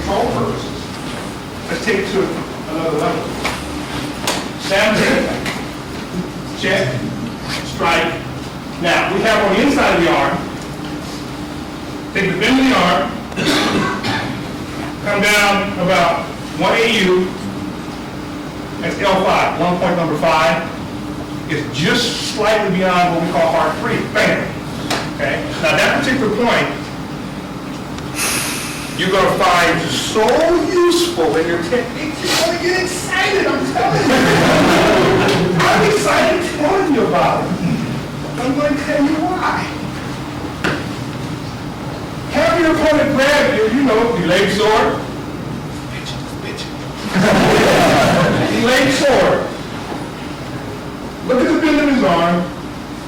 control purposes. Let's take it to another level. Sam, check, strike. Now, we have on the inside of the arm, take the bend of the arm, come down about 1 AU, that's L5, 1 point number 5, is just slightly beyond what we call heart 3, bam. Okay, now that particular point, you're going to find so useful in your techniques. You're going to get excited, I'm telling you. I'm excited telling you about it. I'm going to tell you why. Have your opponent grab you, your leg sore. Leg sore. Look at the bend of his arm.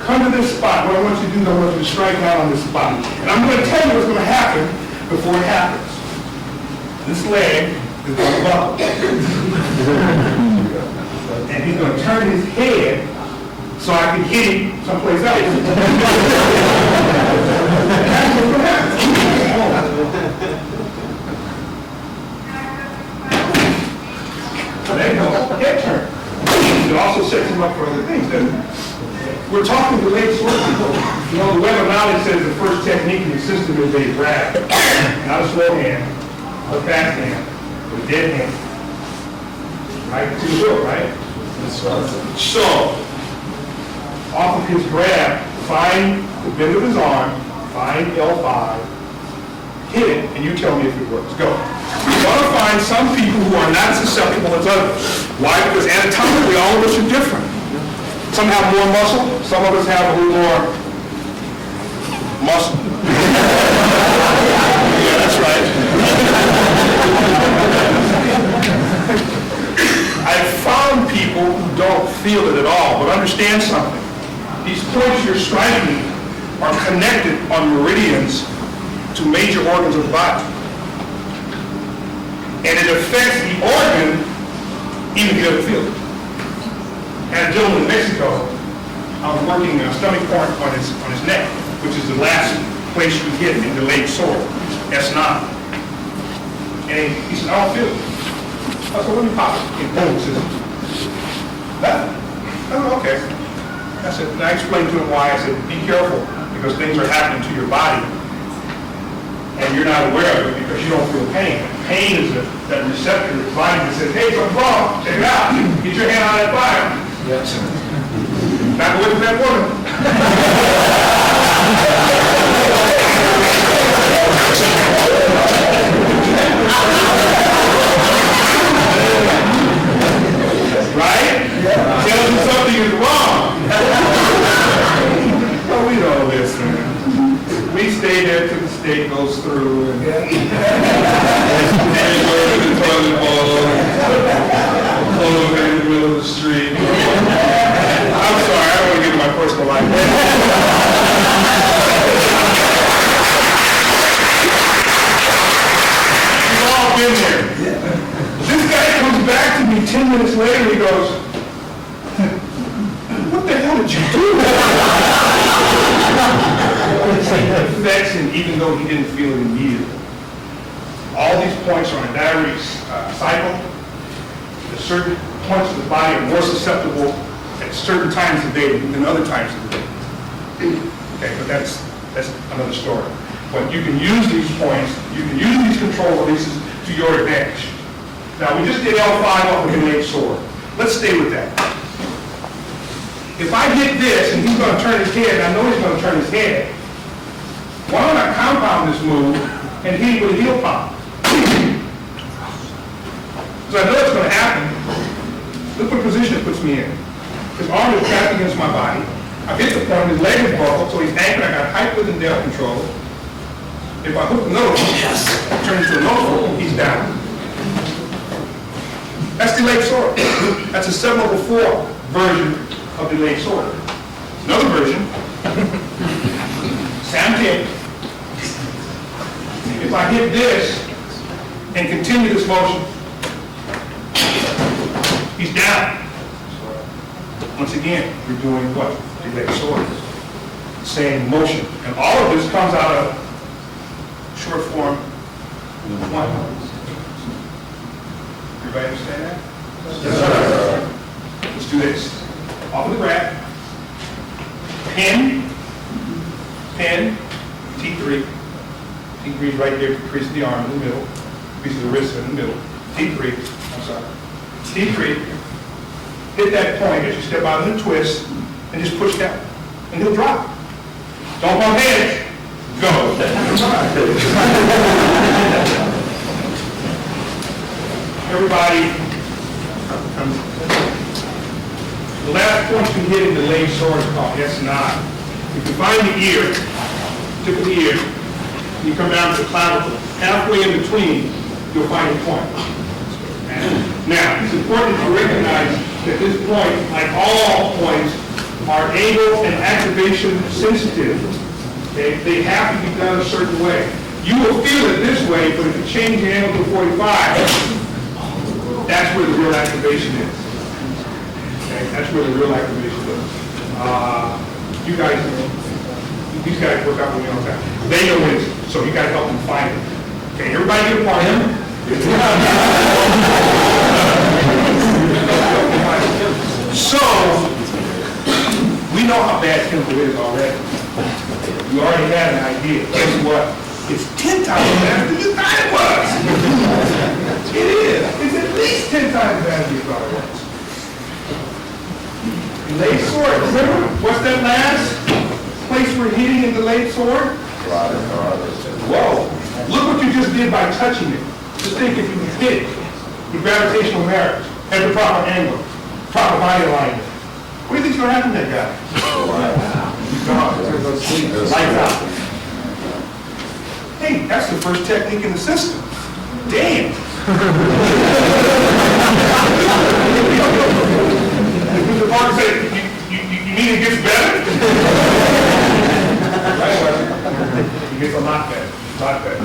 Come to this spot. What I want you to do is I want you to strike out on this spot. And I'm going to tell you what's going to happen before it happens. This leg is going to buckle. And he's going to turn his head so I can hit him someplace else. That's what's going to happen. There you go. Head turn. It also sets him up for other things, doesn't it? We're talking to leg sore people. The web of knowledge says the first technique in the system is a grab. Not a slow hand, a fast hand, but a dead hand. Right? To the will, right? So, off of his grab, find the bend of his arm, find L5, hit it, and you tell me if it works. Go. You're going to find some people who are not susceptible as others. Why? Because anatomically, all of us are different. Some have more muscle, some of us have a little more muscle. Yeah, that's right. I've found people who don't feel it at all, but understand something. These points you're striking are connected on meridians to major organs of the body. And it affects the organ even if you don't feel it. And a gentleman in Mexico, I was working a stomach point on his neck, which is the last place you get in the leg sore, S9. And he said, I don't feel it. I said, let me pop it. And boom, he says, nothing. I said, okay. I said, and I explained to him why. I said, be careful, because things are happening to your body, and you're not aware of it because you don't feel pain. Pain is that receptor in the body that says, hey, something's wrong, check it out. Get your hand on that fire. Yes. Not with that woman. Right? Yeah. Tells you something is wrong. Oh, we don't listen. We stay there till the state goes through and the toilet bowl. Over in the middle of the street. I'm sorry, I don't want to get into my personal life. We've all been there. This guy comes back to me 10 minutes later and he goes, what the hell did you do? It affects him even though he didn't feel it immediately. All these points are on a diuretic cycle. Certain points of the body are more susceptible at certain times of the day than other times of the day. Okay, but that's another story. But you can use these points, you can use these control releases to your advantage. Now, we just did L5 off of the leg sore. Let's stay with that. If I hit this and he's going to turn his head, and I know he's going to turn his head, why don't I compound this move and hit him with a heel pop? So I know it's going to happen. Look what position it puts me in. His arm is trapped against my body. I've hit the point, his leg is buckled, so he's anchored. I got height, width, and depth control. If I hook the nose, turn into a nose, he's down. That's the leg sore. That's a 7/4 version of the leg sore. Another version, Sam kick. If I hit this and continue this motion, he's down. Once again, we're doing what? The leg sore. Same motion. And all of this comes out of short form 1. Everybody understand that? Yes, sir. Let's do this. Off of the rack. Pin, T3. T3 is right there, crease the arm in the middle, crease the wrist in the middle. T3, I'm sorry. T3, hit that point as you step out in the twist, and just push down, and he'll drop. Don't bump heads. Go. Everybody, the last point you hit in the leg sword is called S9. If you find the ear, tip of the ear, you come down to the clavicle, halfway in between, you'll find a point. Now, it's important to recognize that this point, like all points, are angle and activation sensitive. Okay? They have to be done a certain way. You will feel it this way, but if you change the angle to 45, that's where the real activation is. Okay? That's where the real activation is. These guys work out with me all the time. They know it, so you got to help them find it. Okay, everybody get a part of it. So, we know how bad Temple is already. You already had an idea. Guess what? It's 10 times better than you thought it was. It is. It's at least 10 times better than you thought it was. Late sword. Remember, what's that last place we're hitting in the late sword? Whoa. Look what you just did by touching it. Just think if you hit it with gravitational marriage at the proper angle, proper body alignment. What do you think's going to happen to that guy? He's gone. Lights out. Hey, that's the first technique in the system. Damn. The partner said, you mean it gets better? Right? It gets a lot better. A lot better.